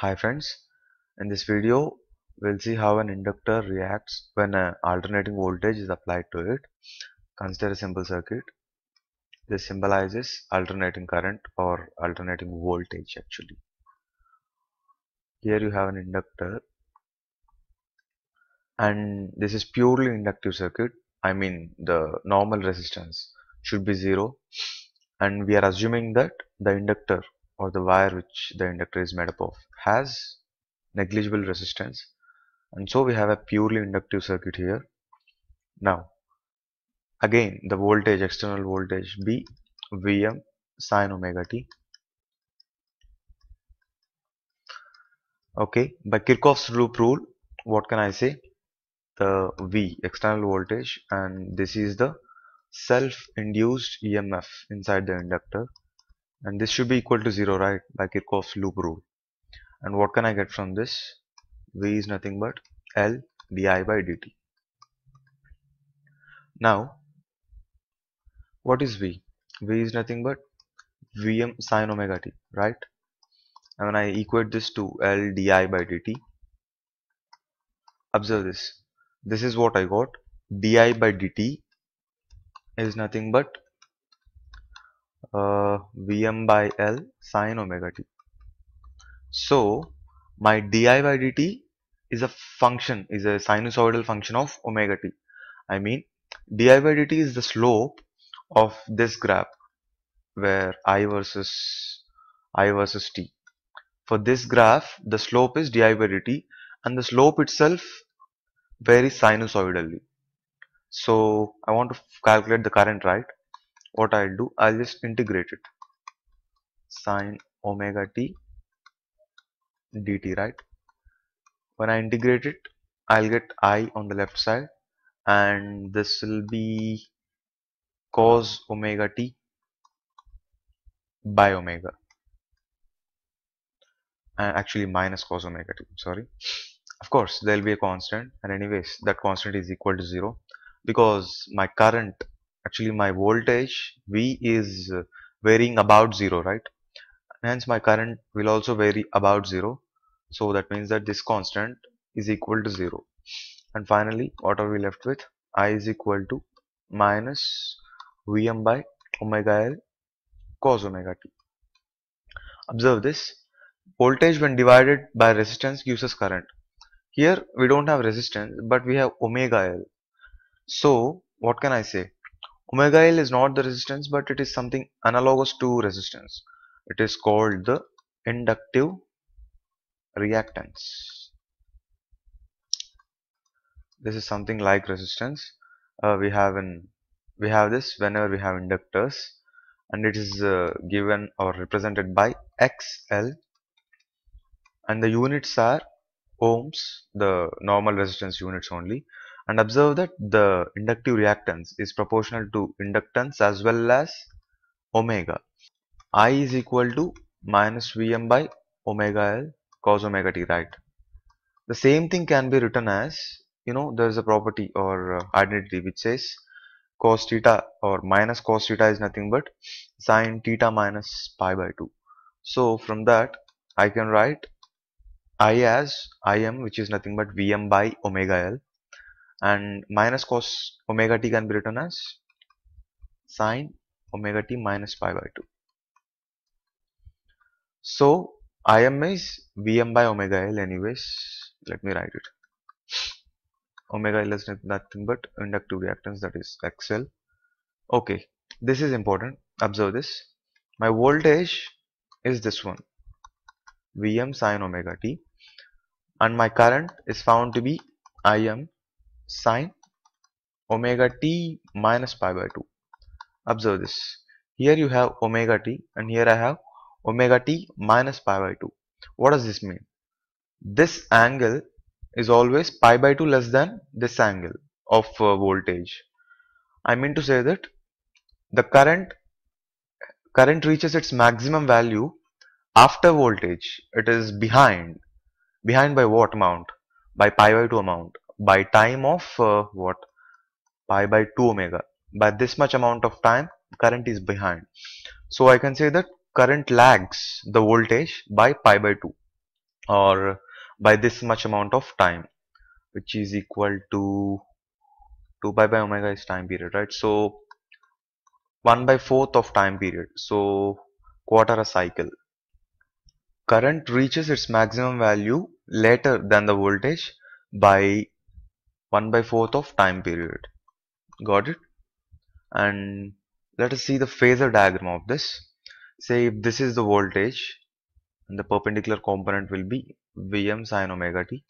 Hi friends, in this video we'll see how an inductor reacts when an alternating voltage is applied to it. Consider a simple circuit. This symbolizes alternating current or alternating voltage actually. Here you have an inductor and this is purely inductive circuit. I mean the normal resistance should be 0 and we are assuming that the inductor or the wire which the inductor is made up of has negligible resistance. And so we have a purely inductive circuit here. Now, again, the voltage, external voltage be Vm sine omega t. Okay, by Kirchhoff's loop rule, what can I say? The V, external voltage, and this is the self-induced EMF inside the inductor. And this should be equal to 0, right? By Kirchhoff's loop rule. And what can I get from this? V is nothing but L di by dt. Now, what is V? V is nothing but Vm sine omega t, right? And when I equate this to L di by dt, observe this. This is what I got. Di by dt is nothing but Vm by L sine omega t. So my di by dt is a function, is a sinusoidal function of omega t. I mean di by dt is the slope of this graph where I versus t. For this graph, the slope is di by dt and the slope itself varies sinusoidally. So I want to calculate the current, right? What I'll do, I'll just integrate it. Sine omega t dt, right? When I integrate it, I'll get I on the left side and this will be cos omega t by omega. And actually minus cos omega t, sorry. Of course, there will be a constant, and anyways, that constant is equal to 0 because my current, actually my voltage V is varying about 0, right? Hence, my current will also vary about 0. So that means that this constant is equal to 0. And finally, what are we left with? I is equal to minus Vm by omega L cos omega t. Observe this. Voltage when divided by resistance gives us current. Here we don't have resistance, but we have omega L. So what can I say? Omega L is not the resistance, but it is something analogous to resistance. It is called the inductive reactance. This is something like resistance. We have this whenever we have inductors, and it is given or represented by XL, and the units are ohms, the normal resistance units only. And observe that the inductive reactance is proportional to inductance as well as omega. I is equal to minus Vm by omega L cos omega t, right? The same thing can be written as, there is a property or identity which says cos theta or minus cos theta is nothing but sine theta minus pi by 2. So from that I can write I as Im, which is nothing but Vm by omega L, and minus cos omega t can be written as sine omega t minus pi by 2. So Im is Vm by omega L anyways. Let me write it. Omega L is nothing but inductive reactance, that is XL. Okay, this is important. Observe this. My voltage is this one, Vm sine omega t, and my current is found to be Im sine omega t minus pi by 2. Observe this. Here you have omega t and here I have omega t minus pi by 2. What does this mean? This angle is always pi by 2 less than this angle of voltage. I mean to say that the current reaches its maximum value after voltage. It is behind by what amount? By pi by 2 amount, by time of what? Pi by 2 omega. By this much amount of time current is behind. So I can say that current lags the voltage by pi by 2. or by this much amount of time, which is equal to 2 pi by omega is time period, right? So 1 by fourth of time period, so quarter a cycle. Current reaches its maximum value later than the voltage by 1 by fourth of time period. Got it? And let us see the phasor diagram of this. Say if this is the voltage, and the perpendicular component will be Vm sine omega t.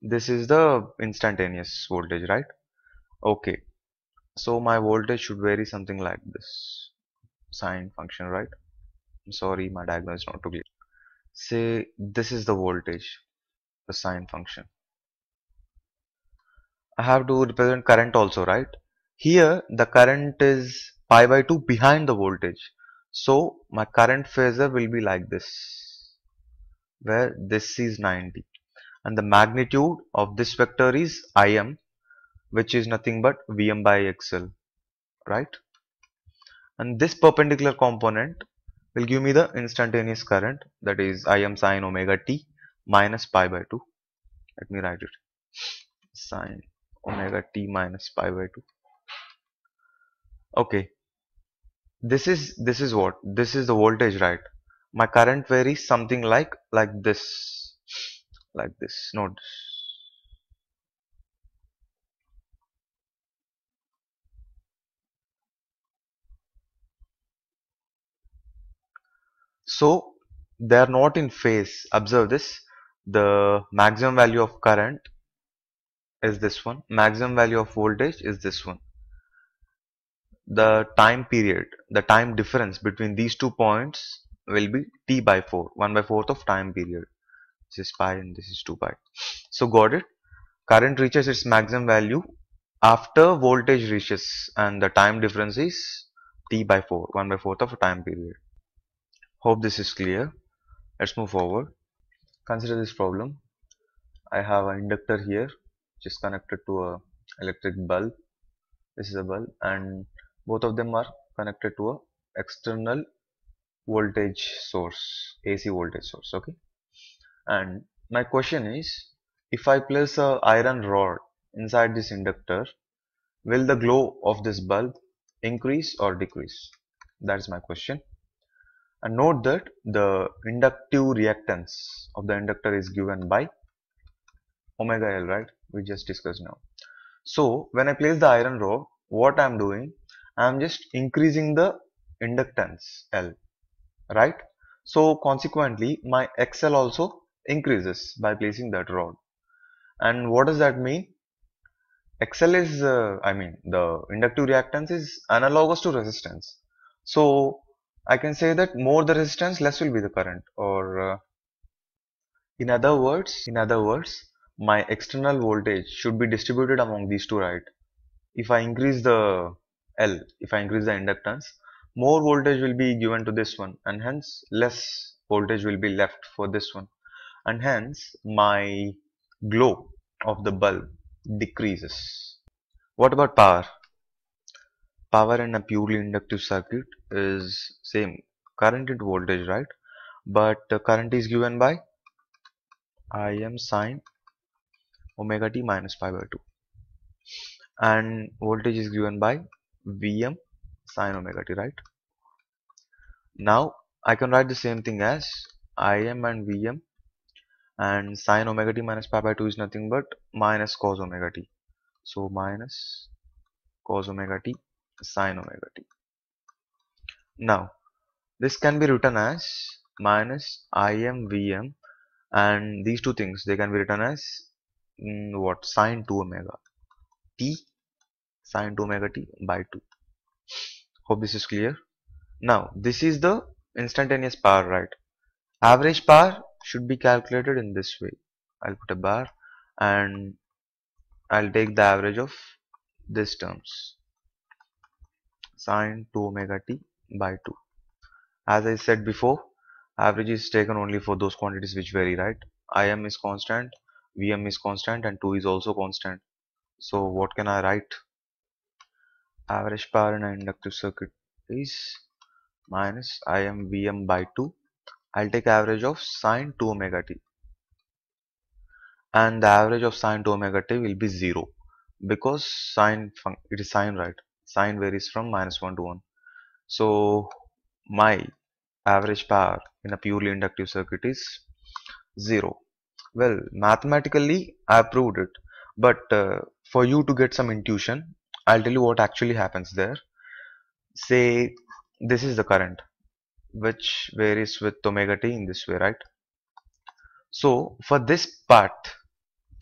This is the instantaneous voltage, right? Okay, so my voltage should vary something like this sine function, right? Sorry, my diagram is not too clear. Say this is the voltage, the sine function. I have to represent current also, right? Here the current is pi by 2 behind the voltage. So my current phasor will be like this, where this is 90. And the magnitude of this vector is Im, which is nothing but Vm by XL, right? And this perpendicular component will give me the instantaneous current, that is Im sine omega t minus pi by 2. Let me write it, sine omega t minus pi by 2. Okay, this is what? This is the voltage, right? My current varies something like this, like this. Note this. So they are not in phase. Observe this. The maximum value of current is this one. Maximum value of voltage is this one. The time period, the time difference between these 2 points will be t by 4, 1 by 4th of time period. This is pi and this is 2 pi. So got it? Current reaches its maximum value after voltage reaches, and the time difference is t by 4, 1 by 4th of a time period. Hope this is clear. Let's move forward. Consider this problem. I have an inductor here which is connected to a electric bulb. This is a bulb, and both of them are connected to a external voltage source, AC voltage source. Okay, and my question is, if I place a iron rod inside this inductor, will the glow of this bulb increase or decrease? That is my question. And note that the inductive reactance of the inductor is given by omega L, right? We just discussed now. So when I place the iron rod, what I am doing, I am just increasing the inductance L, right? So consequently, my XL also increases by placing that rod. And what does that mean? XL is, the inductive reactance is analogous to resistance. So I can say that more the resistance, less will be the current. Or in other words, my external voltage should be distributed among these two, right? If I increase the L, if I increase the inductance, more voltage will be given to this one, and hence less voltage will be left for this one, and hence my glow of the bulb decreases. What about power? Power in a purely inductive circuit is same current into voltage, right? But current is given by Im sine omega t minus pi by 2, and voltage is given by Vm sine omega t, right? Now I can write the same thing as Im and Vm, and sine omega t minus pi by 2 is nothing but minus cos omega t. So minus cos omega t sine omega t. Now this can be written as minus Im Vm, and these two things, they can be written as what, sine 2 omega t, sine 2 omega t by 2. Hope this is clear. Now this is the instantaneous power, right? Average power should be calculated in this way. I'll put a bar and I'll take the average of these terms, sine 2 omega t by 2. As I said before, average is taken only for those quantities which vary, right? Im is constant, Vm is constant, and 2 is also constant. So what can I write? Average power in an inductive circuit is minus Im Vm by 2 I'll take average of sine 2 omega t, and the average of sine 2 omega t will be 0 because it is sine, right? Sine varies from -1 to 1. So my average power in a purely inductive circuit is 0. Well, mathematically I proved it, but for you to get some intuition, I'll tell you what actually happens there. Say this is the current which varies with omega t in this way, right? So for this part,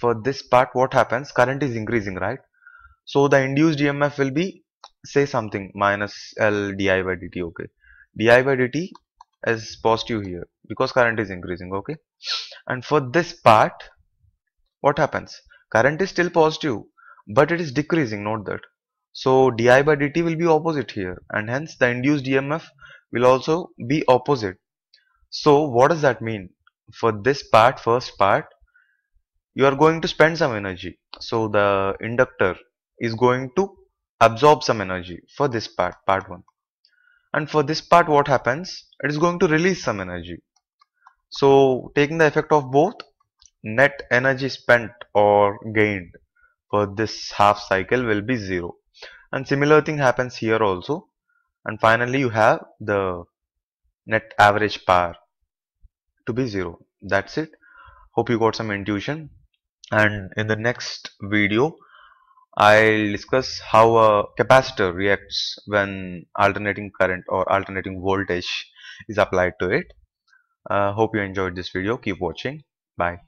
what happens? Current is increasing, right? So the induced EMF will be, say, something minus L di by dt. Okay, di by dt is positive here because current is increasing. Okay, and for this part, what happens? Current is still positive, but it is decreasing. Note that. So di by dt will be opposite here, and hence the induced EMF will also be opposite. So what does that mean? For this part, first part, you are going to spend some energy. So the inductor is going to absorb some energy for this part, part 1. And for this part, what happens? It is going to release some energy. So taking the effect of both, net energy spent or gained for this half cycle will be 0. And similar thing happens here also. And finally, you have the net average power to be 0. That's it. Hope you got some intuition. And in the next video, I'll discuss how a capacitor reacts when alternating current or alternating voltage is applied to it. Hope you enjoyed this video. Keep watching. Bye.